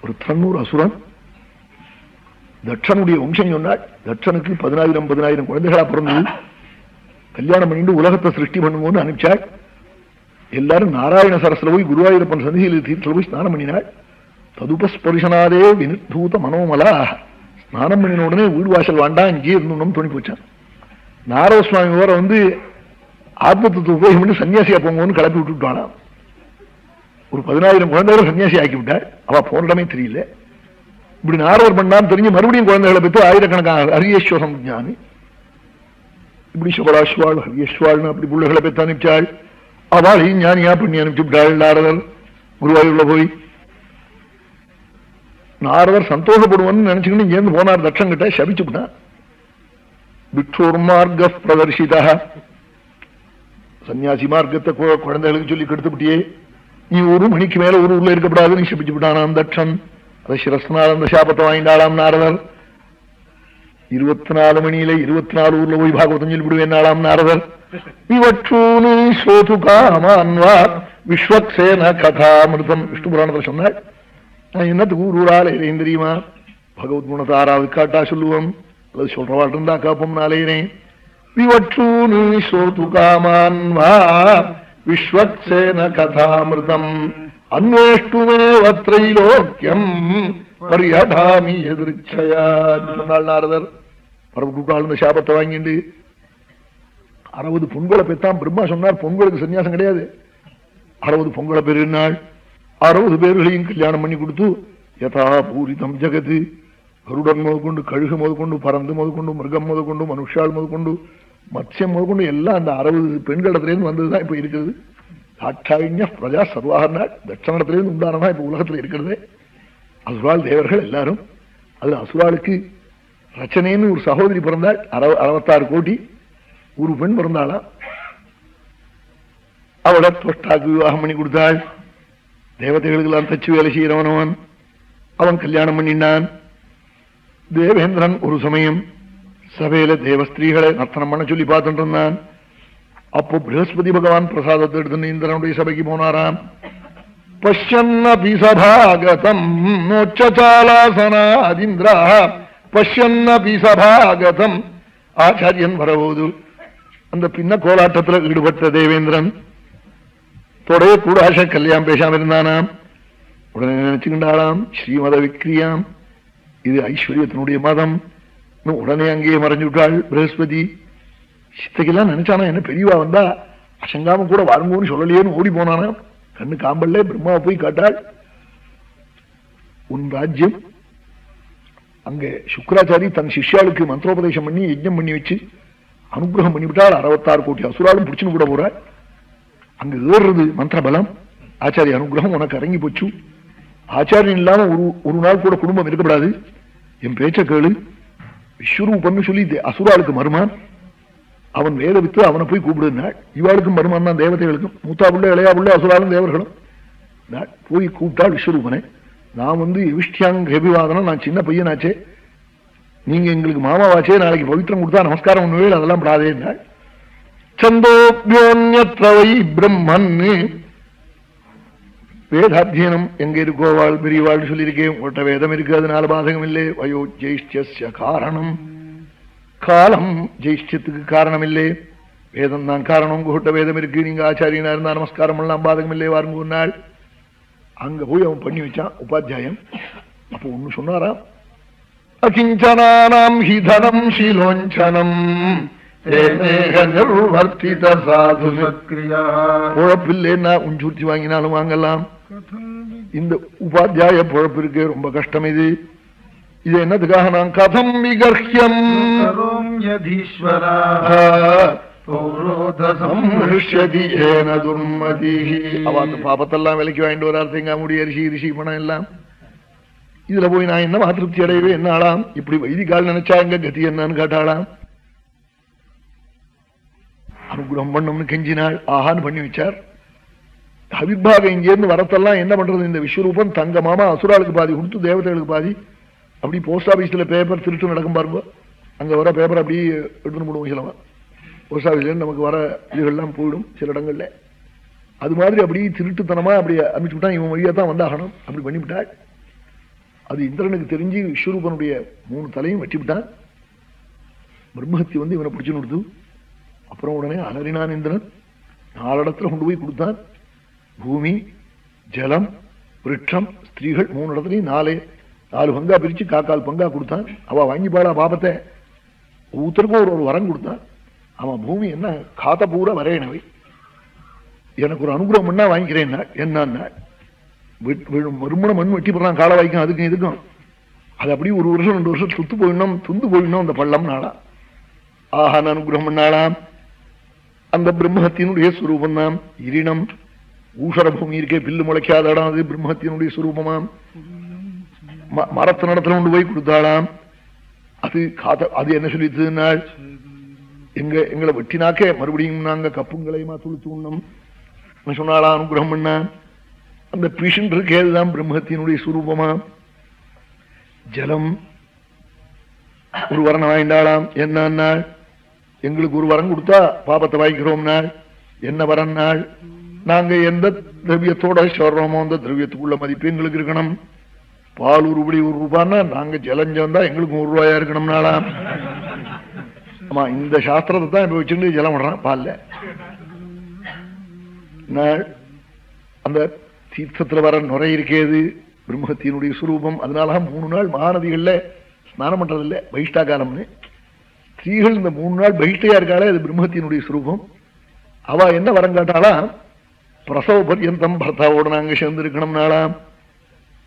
ஒரு தன்னூர் அசுரன் தட்சனுடைய வம்சம் சொன்னாள். தட்சனுக்கு 10,000 குழந்தைகளா பிறந்தது. கல்யாணம் பண்ணிட்டு உலகத்தை சிருஷ்டி பண்ணுவோன்னு அனுப்பிச்சாள். எல்லாரும் நாராயண சரஸ்ல போய் குருவாயூரப்பன் சந்தியில் தீர்த்தல போய் ஸ்நானம் பண்ணினாள். ததுபஸ்பரிசனாதே வினிர்தூத மனோமலா. ஸ்நானம் பண்ணின உடனே வீடு வாசல் வேண்டாம், இங்கே இருந்தோம்னு தோணி போச்சான். நாரத சுவாமி வேற ஆத்மத்துவத்தை உபயோகம் பண்ணி சன்னியாசியா போங்கன்னு கிளப்பி விட்டுட்டானா. ஒரு 10,000 குழந்தைகளை சன்னியாசி ஆக்கி விட்டாள். அவ போனடமே தெரியல. இப்படி நாரவர் பண்ணான்னு தெரிஞ்சு மறுபடியும் குழந்தைகளை பெற்று ஆயிரக்கணக்கான ஹரியேஸ்வரம் ஞானி இப்படி சுகலாஸ்வாள் ஹரியேஸ்வாள்னு அப்படி பிள்ளைகளை பெற்று அனுப்பிச்சாள். அவளையும் ஞானியா பண்ணி அனுப்பிச்சு விட்டாள். நாரதர் குருவாயூர்ல போய் நாரதர் சந்தோஷப்படுவான்னு நினைச்சுக்கிட்டு இங்கேருந்து போனார். தட்சன் கிட்ட சபிச்சு விட்டான். பிக்ஷோர் மார்க்க பிரதர்ஷிதா, சன்னியாசி மார்க்கத்தை குழந்தைகளுக்கு சொல்லி கெடுத்துவிட்டியே, நீ ஒரு மணிக்கு மேல ஒரு ஊர்ல இருக்கப்படாதுன்னு சபிச்சு விட்டானாம் தட்சன். அதை சிரஸ்னால் அந்த சாபத்தை வாங்கிட்டாளாம் நாரதர். 24 மணியில 24 ஊர்ல போய் பாகவதம் சொல்லி விடுவேன்னாளாம் நாரதர். விவட்சூனி சோதுகாமான்வா விஸ்வக்சேன கதாமிருதம் விஷ்ணு புராணத்தில் சொன்னாள். நான் என்னத்துக்கு ஊரால் இறையும் தெரியுமா? பகவத் குணத்தை 6வது காட்டா சொல்லுவோம், அல்லது சொல்றவாள் இருந்தா காப்போம் நாளையிறேன். விவட்சூனி சோதுகாமான்வா விஸ்வக்சேன கதாமிருதம் அன்வேஷ்டுமேவத்ரைலோக்கியம் பரியதாமி எதிர்ச்சயா சொன்னாள் நாரதர். பரவ சாபத்தை வாங்கிண்டு 60 பொங்கலை பெற்றான். பிரம்மா சொன்னார் பொங்கலுக்கு சன்னியாசம் கிடையாது. 60 பொங்கலை பெருநாள் 60 பேர்களையும் கல்யாணம் பண்ணி கொடுத்து யதா பூரிதம் ஜகத்து, கருடன் முதற்கொண்டு கழுகு முதற்கொண்டு பறந்து முதற்கொண்டு மிருகம் முதற்கொண்டு மனுஷால் முதற்கொண்டு மத்யம் முதற்கொண்டு எல்லாம் அந்த 60 பெண்களிடத்திலேருந்து வந்ததுதான் இப்ப இருக்கிறது. சாட்சாவிஞ பிரஜா சர்வாகர்நாள் தட்சணத்திலிருந்து உண்டானதா இப்ப உலகத்துல இருக்கிறது. அசுரால் தேவர்கள் எல்லாரும். அது அசுராளுக்கு ரச்சனைன்னு ஒரு சகோதரி பிறந்தாள். 66 கோடி ஒரு பெண் பிறந்தாளா. அவளை தொஷ்டாக்கு விவாகம் பண்ணி கொடுத்தாள். தேவதைகளுக்கெல்லாம் தச்சு வேலை செய்யறவனவன் அவன் கல்யாணம் பண்ணினான். தேவேந்திரன் ஒரு சமயம் சபையில தேவஸ்திரீகளை நர்த்தனம் பண்ண சொல்லி பார்த்துட்டு இருந்தான். அப்போ பிரகஸ்பதி பகவான் பிரசாதத்தை எடுத்து இந்திரனுடைய சபைக்கு போனாராம். பஷ்யன்னபி சபாகதம் மோட்சசாலாசனாதிந்திரா பஷ்யன்னபி சபாகதம். ஆச்சாரியன் வரபோது அந்த பின்ன கோலாட்டத்தில் ஈடுபட்ட தேவேந்திரன் தொடைய கூடாச கல்யாணம் பேசாம இருந்தானாம். உடனே நினைச்சுக்கின்றாளாம் ஸ்ரீமத விக்ரியாம், இது ஐஸ்வர்யத்தினுடைய மதம். உடனே அங்கேயே மறைஞ்சு விட்டாள் பிரகஸ்பதி. சித்தைக்கெல்லாம் நினைச்சானா என்ன பெரியவா வந்தா அசங்காம கூட வாருங்கன்னு சொல்லலையேன்னு ஓடி போனானா. கண்ணு காம்பல்ல பிரம்மாவை போய் காட்டாள். உன் ராஜ்யம் அங்க சுக்கராச்சாரி தன் சிஷ்யாளுக்கு மந்திரோபதேசம் பண்ணி யஜ்ஞம் பண்ணி வச்சு அனுகிரகம் பண்ணிவிட்டாள். 66 கோடி அசுராலும் பிடிச்சுன்னு கூட போறாள். அங்க ஏறுறது மந்திர பலம். ஆச்சாரிய அனுகிரகம் உனக்கு இறங்கி போச்சு. ஆச்சாரியன் இல்லாம ஒரு நாள் கூட குடும்பம் இருக்கப்படாது. என் பேச்ச கேளு. விஸ்வரூபன்னு சொல்லி அசுராளுக்கு மருமான். அவன் வேத வித்து அவனை போய் கூப்பிடுனாள். இவாளுக்கும் மருமான் தான் தேவதைகளுக்கும். மூத்தா புள்ள இளையா புள்ள அசுராலும் தேவர்களும் போய் கூப்பிட்டாள் விஸ்வரூபனை. நான் யுஷ்டியாங் ஹெபிவாதனம், நான் சின்ன பையனாச்சே, நீங்க எங்களுக்கு மாமாவாச்சே, நாளைக்கு பவித்திரம் கொடுத்தா நமஸ்காரம் ஒண்ணுவே அதெல்லாம் படாதேன்னாள். சந்தோபியோன்யத்ரவை பிரம்மன். வேதாத்தியனம் எங்க இருக்கோவாள் பெரியவாள் சொல்லியிருக்கேன். உங்கள்கிட்ட வேதம் இருக்கு, அதனால பாதகம் இல்லை. வயோ ஜெயிஷ்டிய காரணம், காலம் ஜெயிஷ்டியத்துக்கு காரணம் இல்லை, வேதம் தான் காரணம். உங்ககிட்ட வேதம் இருக்கு, நீங்க ஆச்சாரியனா இருந்தா நமஸ்காரம் எல்லாம் பாதகம் இல்லை வாருங்க நாள். அங்க போய் அவன் பண்ணி வச்சான் உபாத்தியாயம். அப்போ ஒண்ணு சொன்னாராம், அகிஞ்சனானாம் ஹிதனம் ஷீலோஞ்சனம் பொழப்பில்லைன்னா உஞ்சூர்த்தி வாங்கினாலும் வாங்கலாம். இந்த உபாத்தியாய பொழப்பு இருக்கு, ரொம்ப கஷ்டம் இது. இது என்னதுக்காக நான் கதம் விகர்ஹ்யம் பாபத்தெல்லாம் விலைக்கு வாங்கிட்டு வரார். தேங்காய் முடி அரிசி ரிஷி பணம் எல்லாம். இதுல போய் நான் என்ன திருப்தி அடையவே என்ன ஆளாம்? இப்படி வைதிகால் நினைச்சா எங்க கதி என்னன்னு கேட்டாளாம். அனுகிரகம் பண்ணணும்னு கெஞ்சினாள். ஆஹான்னு பண்ணி வச்சார். அவிர்பாகம் இங்கேருந்து வரத்தெல்லாம் என்ன பண்றது? இந்த விஸ்வரூபம் தங்க மாமா அசுராளுக்கு பாதி கொடுத்து தேவதைகளுக்கு பாதி. அப்படி போஸ்ட் ஆபீஸ்ல பேப்பர் திருட்டு நடக்கும் பாருங்க. அங்க வர பேப்பர் அப்படி எடுத்துன்னு போடுவோம். சிலவா போஸ்ட் ஆபீஸ்ல நமக்கு வர இதுகள்லாம் போயிடும் சில இடங்கள்ல. அது மாதிரி அப்படி திருட்டுத்தனமா அப்படி அனுப்பிச்சு விட்டா இவன் வழியா தான் வந்தாகணும். அப்படி பண்ணிவிட்டாள். அது இந்திரனுக்கு தெரிஞ்சு விஸ்வரூபனுடைய 3 தலையும் வெட்டிவிட்டான். பிரம்மஹத்தி இவனை பிடிச்சு கொடுத்து அப்புறம் உடனே அலறினான் இந்திரன். 4 இடத்துல கொண்டு போய் கொடுத்தான். பூமி, ஜலம், விருட்சம், ஸ்திரீகள் 3 இடத்துலையும் 4 பங்கா பிரிச்சு 4 பங்கா கொடுத்தான். அவ வாங்கி பாடா பாபத்தை ஒவ்வொருத்தருக்கும் ஒரு வரம் கொடுத்தான். அவன் பூமி என்ன காத்த பூரா வரையணவை எனக்கு ஒரு அனுகிரகம் பண்ணா வாங்கிக்கிறேன். என்ன வருமானம் மண் வெட்டி போடுறான் கால வாய்க்கும் அதுக்கும் இதுக்கும். அது அப்படி 1 வருஷம் 2 வருஷம் துந்து போயிடணும் அந்த பள்ளம் நாளா. ஆஹான் அனுகிரகம் பண்ணாலாம். அந்த பிரம்மஹத்தினுடைய சுரூபம் இரிணம். ஊஷர பூமி இருக்கே, பில்லு முளைக்காத இடம், அது பிரம்மஹத்தினுடைய சுரூபமாம். மரத்து நடத்துல கொண்டு போய் கொடுத்தாளாம். அது என்ன சொல்லித்துனாள், எங்களை வெட்டினாக்கே மறுபடியும் நாங்க கப்புங்களையுமா துளுத்து உண்ணம் சொன்னாளா. அனுகிரகம் பண்ணா. அந்த பீஷன் இருக்கே, அதுதான் பிரம்மஹத்தினுடைய சுரூபமாம். ஜலம் ஒரு வரம் வாங்கிண்டாளாம். என்ன எங்களுக்கு ஒரு வரம் கொடுத்தா பாபத்தை வாங்கிக்கிறோம் நாள். என்ன வரம் நாள், நாங்க எந்த திரவியத்தோட சொல்றோமோ அந்த திரவியத்துக்குள்ள மதிப்பு எங்களுக்கு இருக்கணும். பால் ஒருபடி ₹1 நாங்க ஜலஞ்சம் தான் எங்களுக்கு ₹1 இருக்கணும் நாளாம். ஆமா, இந்த சாஸ்திரத்தை தான் இப்ப வச்சுட்டு ஜலம் விடுறான் பால்ல. அந்த தீர்த்தத்துல வர நுரை இருக்கேது பிரம்மஹத்தினுடைய சுரூபம். அதனால 3 நாள் மகாநதிகள்ல ஸ்நானம் பண்றதில்லை, பகிஷ்டா காலம்னு. ஸ்திரீகள் இந்த 3 நாள் பகிஷ்டையா இருக்காளே, அது பிரம்மஹத்தினுடைய சுரூபம். அவ என்ன வரம் காட்டாளா, பிரசவ பர்யந்தம் பர்த்தாவோட நாங்க சேர்ந்து இருக்கணும் நாளாம்.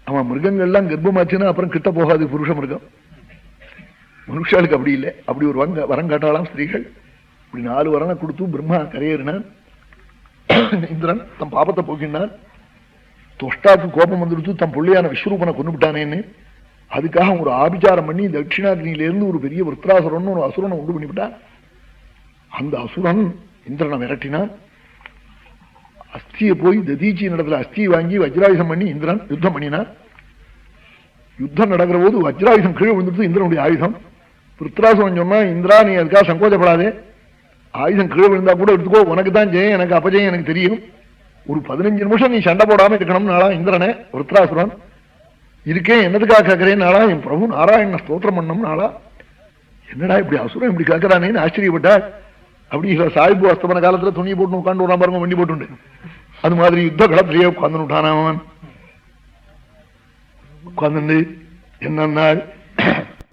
அவன் மிருகங்கள்லாம் கர்ப்பமாச்சுன்னா அப்புறம் கிட்ட போகாது புருஷ மிருகம். மனுஷாளுக்கு அப்படி இல்லை. அப்படி ஒரு வரம் காட்டாளாம் ஸ்திரீகள். இப்படி 4 வரனை கொடுத்து பிரம்மா கரையேறினான். இந்திரன் தம் பாபத்தை போக்கினான். தொஷ்டாக்கு கோபம் வந்துடுத்து தம் பிள்ளையான விஸ்வரூபனை கொண்டு விட்டானேன்னு. அதுக்காக ஒரு ஆபிச்சாரம் பண்ணி தட்சிணாகினியிலிருந்து ஒரு பெரிய விருத்ராசுரன் ஒரு அசுரனை உண்டு பண்ணிவிட்டான். அந்த அசுரன் இந்திரனை விரட்டினான். அஸ்தியை போய் ததீச்சி நடத்துல அஸ்தியை வாங்கி வஜ்ராயுதம் பண்ணி இந்திரன் யுத்தம் பண்ணினான். யுத்தம் நடக்கிற போது வஜ்ராயுதம் கீழே விழுந்துட்டு இந்திரனுடைய ஆயுதம். விருத்ராசுரன் சொன்னா, இந்திரா நீ அதுக்காக சங்கோச்சப்படாதே, ஆயுதம் கீழே விழுந்தா கூட எடுத்துக்கோ, உனக்கு தான் ஜெயம், எனக்கு அப்பஜெயம் எனக்கு தெரியும். ஒரு 15 நிமிஷம் நீ சண்டை போடாம இருக்கணும் நாளா. இந்திரனே விருத்ராசுரன் இருக்கேன் என்னதுக்காக கேட்கிறேன் நாளா, என் பிரபு நாராயண ஸ்தோத்திரம் பண்ணணும் நாளா. என்னடா இப்படி அசுரன் இப்படி கேட்கிறானேன்னு ஆச்சரியப்பட்டாள். அப்படி சாய்பு அஸ்தமன காலத்துல துணியை போட்டு உட்காந்து விடாம பாருங்க, வண்டி போட்டு அது மாதிரி யுத்த களத்திலேயே உட்கார்ந்து விட்டான். அவன் உட்கார்ந்து என்னன்னா